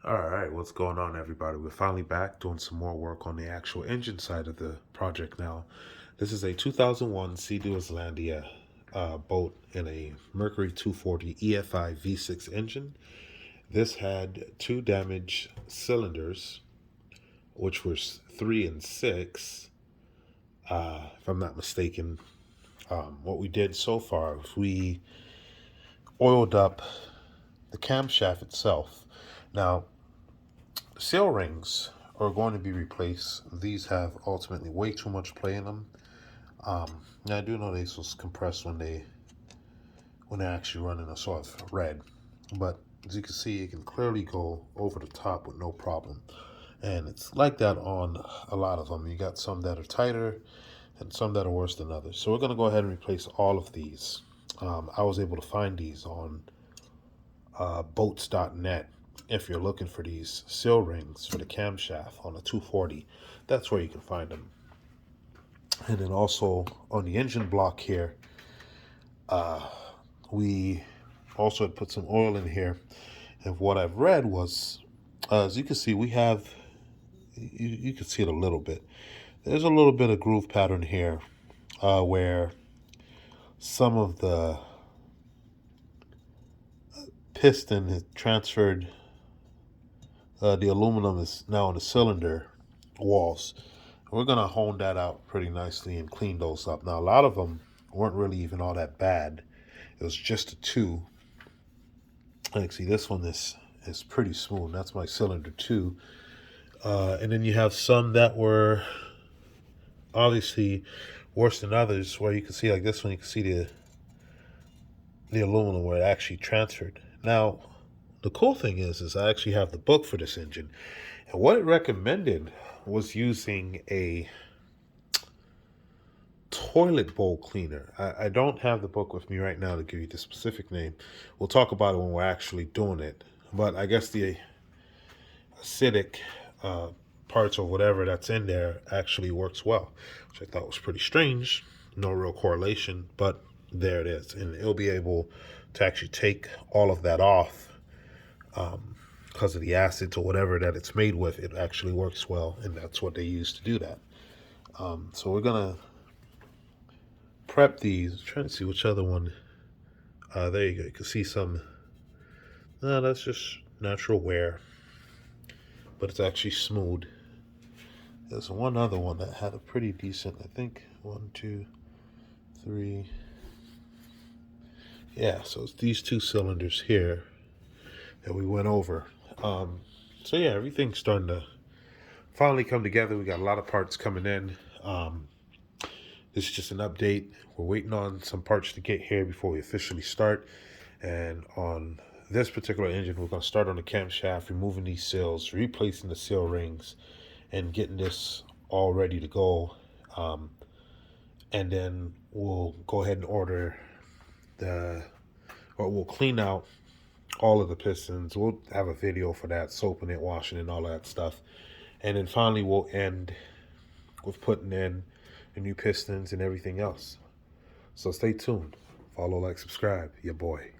All right, what's going on, everybody? We're finally back doing some more work on the actual engine side of the project now. This is a 2001 Sea-Doo Islandia boat in a Mercury 240 EFI V6 engine. This had two damaged cylinders, which were 3 and 6, if I'm not mistaken. What we did so far is we oiled up the camshaft itself. Now, seal rings are going to be replaced. These have ultimately way too much play in them. Now I do know these was compressed when they're actually running a sort of red, but as you can see, it can clearly go over the top with no problem. And it's like that on a lot of them. You got some that are tighter and some that are worse than others. So we're going to go ahead and replace all of these. I was able to find these on boats.net. If you're looking for these seal rings for the camshaft on a 240, that's where you can find them. And then also on the engine block here, we also had put some oil in here. And what I've read was, as you can see, we have, you can see it a little bit. There's a little bit of groove pattern here where some of the piston has transferred. The aluminum is now on the cylinder walls. We're going to hone that out pretty nicely and clean those up. Now, a lot of them weren't really even all that bad. It was just a two. Like, see, this one is pretty smooth. That's my cylinder two. And then you have some that were obviously worse than others, where you can see, like this one, you can see the aluminum where it actually transferred. Now, the cool thing is I actually have the book for this engine. And what it recommended was using a toilet bowl cleaner. I don't have the book with me right now to give you the specific name. We'll talk about it when we're actually doing it. But I guess the acidic parts or whatever that's in there actually works well, which I thought was pretty strange. No real correlation, but there it is. And it'll be able to actually take all of that off because of the acids or whatever that it's made with. It actually works well, and that's what they use to do that. So we're going to prep these. I'm trying to see which other one. There you go. You can see some. No, that's just natural wear, but it's actually smooth. There's one other one that had a pretty decent, I think, 1, 2, 3. Yeah, so it's these two cylinders here that we went over. So yeah, everything's starting to finally come together. We got a lot of parts coming in. This is just an update. We're waiting on some parts to get here before we officially start. And on this particular engine, we're going to start on the camshaft, removing these seals, replacing the seal rings, and getting this all ready to go. And then we'll go ahead and we'll clean out all of the pistons. We'll have a video for that, soaping it, washing it, and all that stuff. And then finally, we'll end with putting in the new pistons and everything else. So stay tuned. Follow, like, subscribe. Your boy.